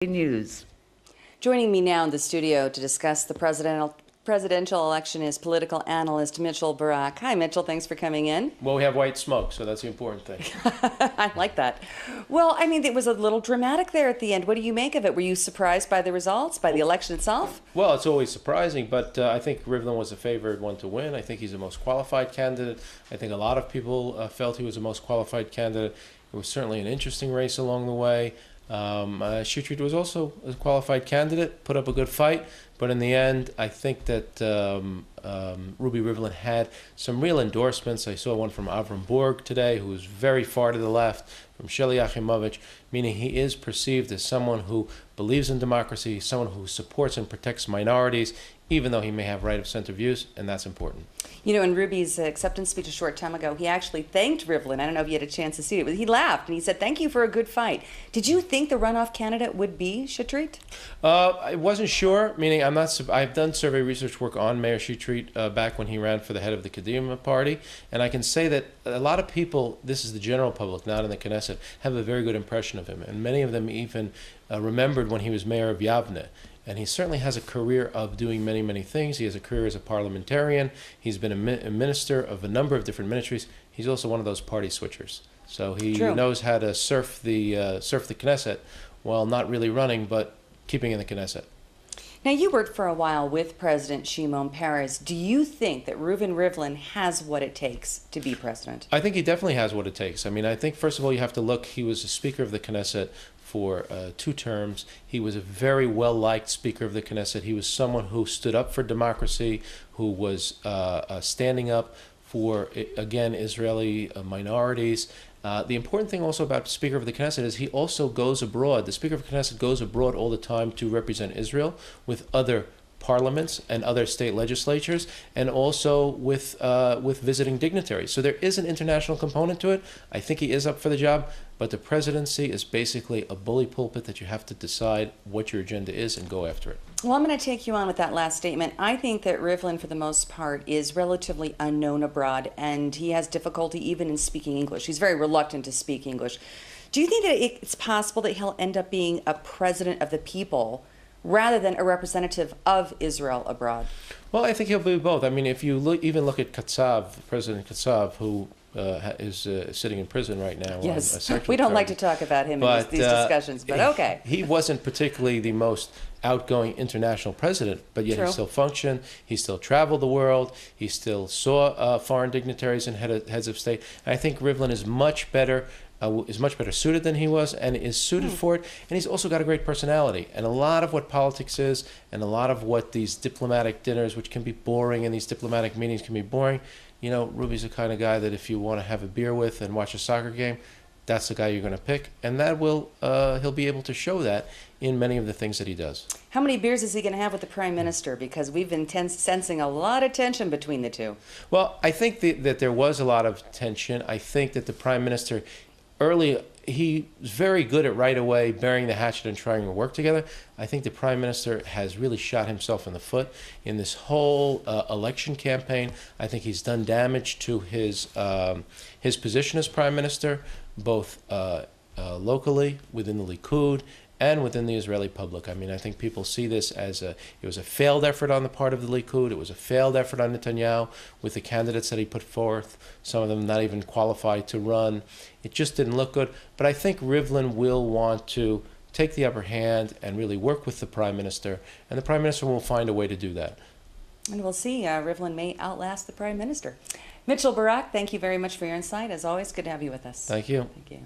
News. Joining me now in the studio to discuss the presidential election is political analyst Mitchell Barak. Hi, Mitchell. Thanks for coming in. Well, we have white smoke, so that's the important thing. I like that. Well, I mean, it was a little dramatic there at the end. What do you make of it? Were you surprised by the results, by the election itself? Well, it's always surprising, but I think Rivlin was the favored one to win. I think he's the most qualified candidate. I think a lot of people felt he was the most qualified candidate. It was certainly an interesting race along the way. Shetreat was also a qualified candidate, put up a good fight, but in the end, I think that Ruby Rivlin had some real endorsements. I saw one from Avram Borg today, who was very far to the left, from Sheli Yachimovich, meaning he is perceived as someone who believes in democracy, someone who supports and protects minorities, even though he may have right-of-center views, and that's important. You know, in Ruby's acceptance speech a short time ago, he actually thanked Rivlin. I don't know if you had a chance to see it, but he laughed and he said, "Thank you for a good fight." Did you think the runoff candidate would be Shetreat? I wasn't sure, meaning I've done survey research work on Mayor Shetreat back when he ran for the head of the Kadima party, and I can say that a lot of people, this is the general public, not in the Knesset, have a very good impression of him, and many of them even remembered when he was mayor of Yavne. And he certainly has a career of doing many, many things. He has a career as a parliamentarian. He's been a minister of a number of different ministries. He's also one of those party switchers. So he knows how to surf the Knesset while not really running, but keeping in the Knesset. Now, you worked for a while with President Shimon Peres. Do you think that Reuven Rivlin has what it takes to be president? I think he definitely has what it takes. I mean, I think, first of all, you have to look, he was a Speaker of the Knesset for 2 terms. He was a very well-liked Speaker of the Knesset. He was someone who stood up for democracy, who was standing up for, again, Israeli minorities. The important thing also about Speaker of the Knesset is he also goes abroad. The Speaker of the Knesset goes abroad all the time to represent Israel with other parliaments and other state legislatures, and also with visiting dignitaries. So there is an international component to it. I think he is up for the job, but the presidency is basically a bully pulpit that you have to decide what your agenda is and go after it. Well, I'm going to take you on with that last statement. I think that Rivlin, for the most part, is relatively unknown abroad, and he has difficulty even in speaking English. He's very reluctant to speak English. Do you think that it's possible that he'll end up being a president of the people rather than a representative of Israel abroad? Well, I think he'll be both. I mean, if you even look at Katsav, President Katsav, who is sitting in prison right now. Yes, we don't like to talk about him in these discussions, but okay. He wasn't particularly the most outgoing international president, but yet he still functioned. He still traveled the world. He still saw foreign dignitaries and heads of state. And I think Rivlin is much better suited than he was, and is suited for it. And he's also got a great personality. And a lot of what politics is, and a lot of what these diplomatic dinners, which can be boring, and these diplomatic meetings can be boring, you know, Ruby's the kind of guy that if you want to have a beer with and watch a soccer game, that's the guy you're going to pick. And that will, he'll be able to show that in many of the things that he does. How many beers is he going to have with the Prime Minister? Because we've been sensing a lot of tension between the two. Well, I think that there was a lot of tension. I think that the Prime Minister, he was very good at right away burying the hatchet and trying to work together. I think the Prime Minister has really shot himself in the foot in this whole election campaign. I think he's done damage to his position as Prime Minister, both locally within the Likud and within the Israeli public. I mean, I think people see this as it was a failed effort on the part of the Likud. It was a failed effort on Netanyahu with the candidates that he put forth, some of them not even qualified to run. It just didn't look good. But I think Rivlin will want to take the upper hand and really work with the Prime Minister, and the Prime Minister will find a way to do that. And we'll see. Rivlin may outlast the Prime Minister. Mitchell Barak, thank you very much for your insight. As always, good to have you with us. Thank you. Thank you.